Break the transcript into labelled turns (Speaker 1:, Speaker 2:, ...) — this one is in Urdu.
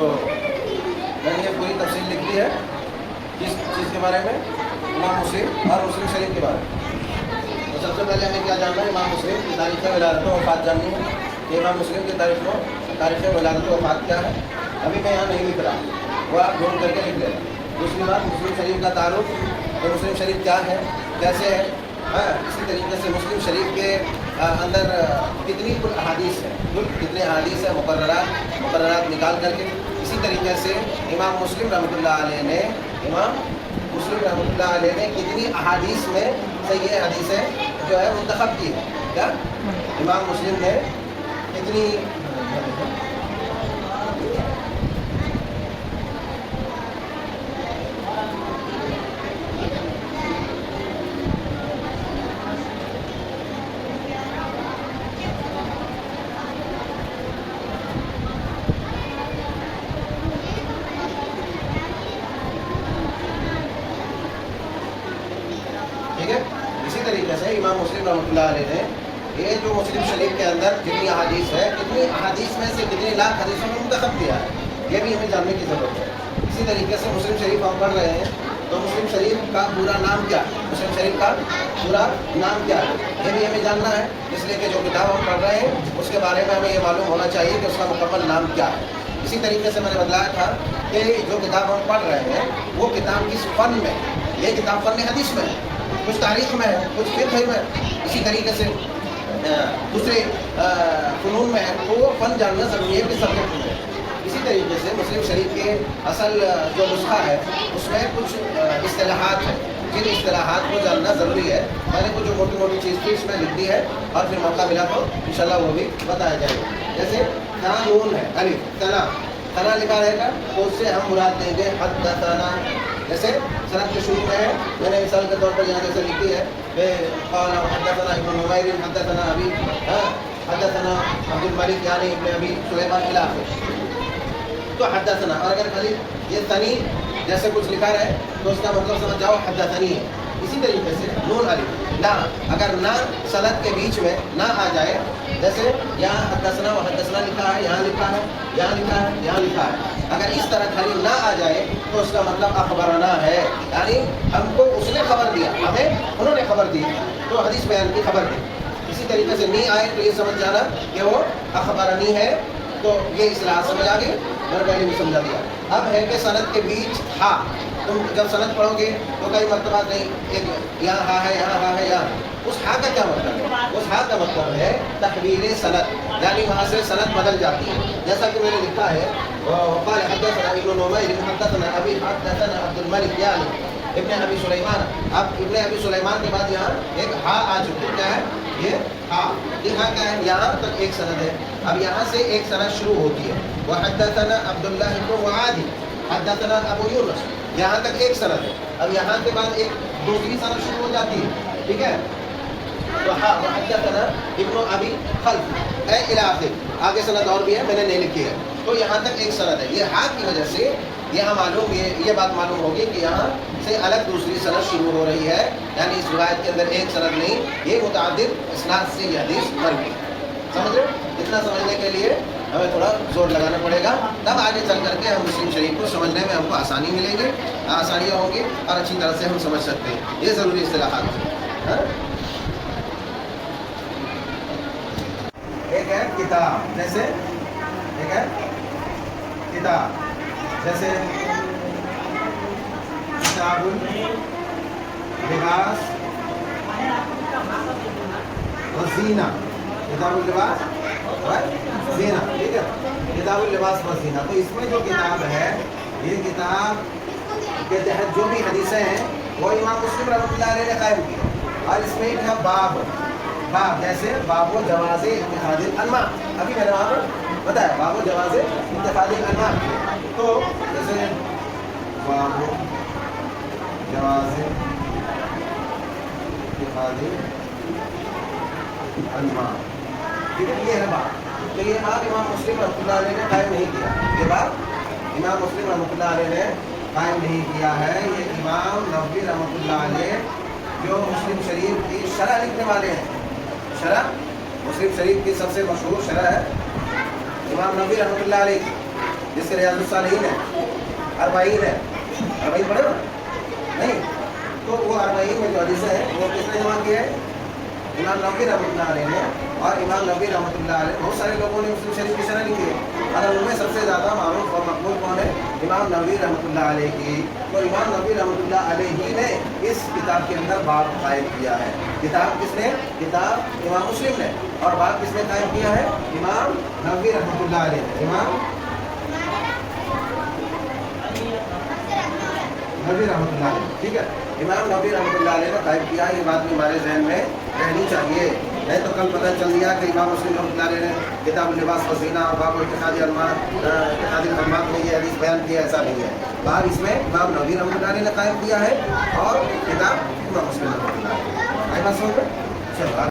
Speaker 1: تو میں نے یہ پوری تفصیل لکھ دی ہے کس چیز کے بارے میں، امام مسلم اور مسلم شریف کے بارے میں۔ تو سب سے پہلے ہمیں کیا جاننا ہے، امام مسلم کی تاریخ ولادت و وفات جاننی ہے کہ امام مسلم کی تاریخ ولادت و وفات کیا ہے۔ ابھی میں یہاں نہیں لکھ رہا، وہ آپ ڈھونڈ کر کے لکھ لینا۔ دوسری بات، مسلم شریف کا تعارف، تو مسلم شریف کیا ہے، کیسے ہے، اسی طریقے سے مسلم شریف کے اندر کتنی کل احادیث ہے، کتنے احادیث ہیں، مقررات نکال کر کے۔ اسی طریقے سے امام مسلم رحمۃ اللہ علیہ نے کتنی احادیث میں صحیح حدیثیں جو ہے منتخب کی ہے، کیا امام مسلم نے کتنی اسی طریقے سے امام مسلم رحمۃ اللہ علیہ نے یہ جو مسلم شریف کے اندر جتنی احادیث ہے، کتنی احادیث میں سے کتنے لاکھ حدیثوں میں منتخب کیا ہے، یہ بھی ہمیں جاننے کی ضرورت ہے۔ اسی طریقے سے مسلم شریف ہم پڑھ رہے ہیں، تو مسلم شریف کا پورا نام کیا ہے، مسلم شریف کا پورا نام کیا ہے، یہ بھی ہمیں جاننا ہے۔ اس لیے کہ جو کتاب ہم پڑھ رہے ہیں اس کے بارے میں ہمیں یہ معلوم ہونا چاہیے کہ اس کا مکمل نام کیا ہے۔ اسی طریقے سے میں نے بتلایا تھا کہ جو کتاب ہم پڑھ رہے ہیں وہ کتاب کس فن میں، یہ کتاب فن حدیث میں ہے، کچھ تاریخ میں ہے، کچھ فقہ میں ہے، اسی طریقے سے دوسرے فنون میں ہے، تو وہ فن جاننا ضروری ہے کہ سبجیکٹ میں ہے۔ اسی طریقے سے مسلم شریف کے اصل جو نسخہ ہے اس میں کچھ اصطلاحات ہیں، جن اصطلاحات کو جاننا ضروری ہے۔ میں نے کچھ جو موٹی موٹی چیز تھی اس میں لکھ دی ہے، اور پھر موقع ملا تو انشاءاللہ وہ بھی بتایا جائے گا۔ جیسے قانون ہے، الف تنا لکھا رہے گا تو اس سے ہم مراد دیں گے حدثنا۔ جیسے سند کے شروع میں ہے، میں نے مثال کے طور پر یہاں جیسے لکھی ہے کہ قال حدثنا ابن نمیر حدثنا ابی حدثنا عبد الملک یعنی ابن ابی سلیمان الی آخر، تو حدثنا۔ اور اگر خالی یہ تنی جیسے کچھ لکھا رہے تو اس کا مطلب سمجھ جاؤ حدثنی ہے۔ اسی طریقے سے نون الف لا، اگر نہ سند کے بیچ میں نہ آ جائے، جیسے یہاں حدثنا و حدثنا لکھا ہے، یہاں لکھا ہے، یہاں لکھا ہے، یہاں لکھا ہے، اگر اس طرح خالی نہ آ جائے تو اس کا مطلب اخبرنا ہے، یعنی ہم کو اس نے خبر دیا، ہمیں انہوں نے خبر دی، تو حدیث بیان کی خبر دی۔ اسی طریقے سے نہیں آئے تو یہ سمجھ جانا کہ وہ اخبرنی ہے، تو یہ اصطلاح سمجھ آ گئی، میں نے پہلے بھی سمجھا دیا۔ اب ہے کہ سند کے بیچ ہا، تم جب سند پڑھو گے تو کئی مرتبہ نہیں، ایک یہاں ہا ہے، یہاں ہا ہے، یہاں، اس ہا کا کیا مطلب ہے؟ اس ہا کا مطلب ہے تحویل سند، یعنی وہاں سے سند بدل جاتی ہے۔ جیسا کہ میں نے لکھا ہے وقال حدثنا ابن نمیر حدثنا ابی حدثنا عبد الملک یعنی ابن ابی سلیمان۔ اب ابن ابی سلیمان کے بعد یہاں ایک ہا آ چکی، کیا ہے یہ ہا، یہ ہا کیا ہے، یہاں تک ایک سند ہے، اب یہاں سے ایک سند شروع ہوتی ہے، وحدثنا عبداللہ بن معاذ حدثنا ابو یونس، یہاں تک ایک سند ہے، اب یہاں کے بعد ایک دوسری سند شروع ہو جاتی ہے، ٹھیک ہے، تو ہاں وحدثنا ابن ابی خلف اے الی آخر، آگے سند اور بھی ہے میں نے نہیں لکھی ہے، تو یہاں تک ایک سند ہے۔ یہ ہاں کی وجہ سے یہاں معلوم یہ بات معلوم ہوگی کہ یہاں سے الگ دوسری سند شروع ہو رہی ہے، یعنی اس روایت کے اندر ایک سند نہیں، یہ متعدد اسناد سے یہ حدیث بن گئی۔ سمجھ رہے؟ اتنا سمجھنے کے لیے ہمیں تھوڑا زور لگانا پڑے گا، تب آگے چل کر کے ہم مسلم شریف کو سمجھنے میں ہم کو آسانی ملیں گے، آسانیاں ہوں گی، اور اچھی طرح سے ہم سمجھ سکتے ہیں۔ یہ ضروری اصطلاحات ہیں۔ ایک ہے کتاب، جیسے ایک ہے کتاب، جیسے کتاب اللباس و زینہ، کتاب اللباس و زینہ، ٹھیک ہے، کتاب اللباس و زینہ۔ تو اس میں جو کتاب ہے، یہ کتاب کے تحت جو بھی حدیثیں ہیں وہ امام مسلم رحمۃ اللہ علیہ نے قائم کی، اور اس میں ایک ہے باب، جیسے باب و جواز اتخاذ الانواع، ابھی میں نے وہاں پر بتایا باب و جواز اتخاذ الانواع، تو جیسے باب و جواز اتخاذ الانواع، ٹھیک ہے، یہ ہے باب۔ تو یہ باب امام مسلم رحمۃ اللہ علیہ نے قائم نہیں کیا، یہ باب امام مسلم رحمۃ اللہ علیہ نے قائم نہیں کیا ہے، یہ امام نووی رحمۃ اللہ علیہ جو مسلم شریف کی شرح لکھنے والے ہیں، شرح مسلم شریف کی سب سے مشہور شرح ہے امام نووی رحمۃ اللہ علیہ کی، جس کے ریاض الصالحین ہے، اربعین ہے، اربعین پڑھے ہو نہیں؟ تو وہ اربعین میں جو حدیثیں ہیں وہ کس نے جمع کیا ہے؟ امام نووی رحمۃ اللہ علیہ نے. اور امام نووی رحمۃ اللہ علیہ بہت سارے لوگوں نے مسلم شریف کی شرح لکھی ہے، اور ان میں سب سے زیادہ معروف اور مقبول کون ہے؟ امام نووی رحمۃ اللہ علیہ کی. تو امام نووی رحمۃ اللہ علیہ ہی نے اس کتاب کے اندر باب قائم کیا ہے. کتاب کس نے؟ کتاب امام مسلم نے. اور باب کس نے قائم کیا ہے؟ امام نووی رحمۃ اللہ علیہ نے. امام نووی رحمۃ اللہ علیہ. ٹھیک ہے، امام نووی رحمۃ اللہ علیہ نے قائم کیا. یہ بات بھی ہمارے ذہن میں رہنی چاہیے. نہیں تو کل پتہ چل دیا کہ امام مسلم رحمۃ اللہ علیہ نے کتاب اللباس و زینہ اور باب اتخاذ المات میں یہ حدیث بیان کیا. ایسا نہیں ہے. باب اس میں امام نووی رحمۃ اللہ علیہ نے قائم کیا ہے اور کتاب امام مسلم رحمۃ اللہ علیہ. آئی بات سمجھ میں؟ چلو آگے.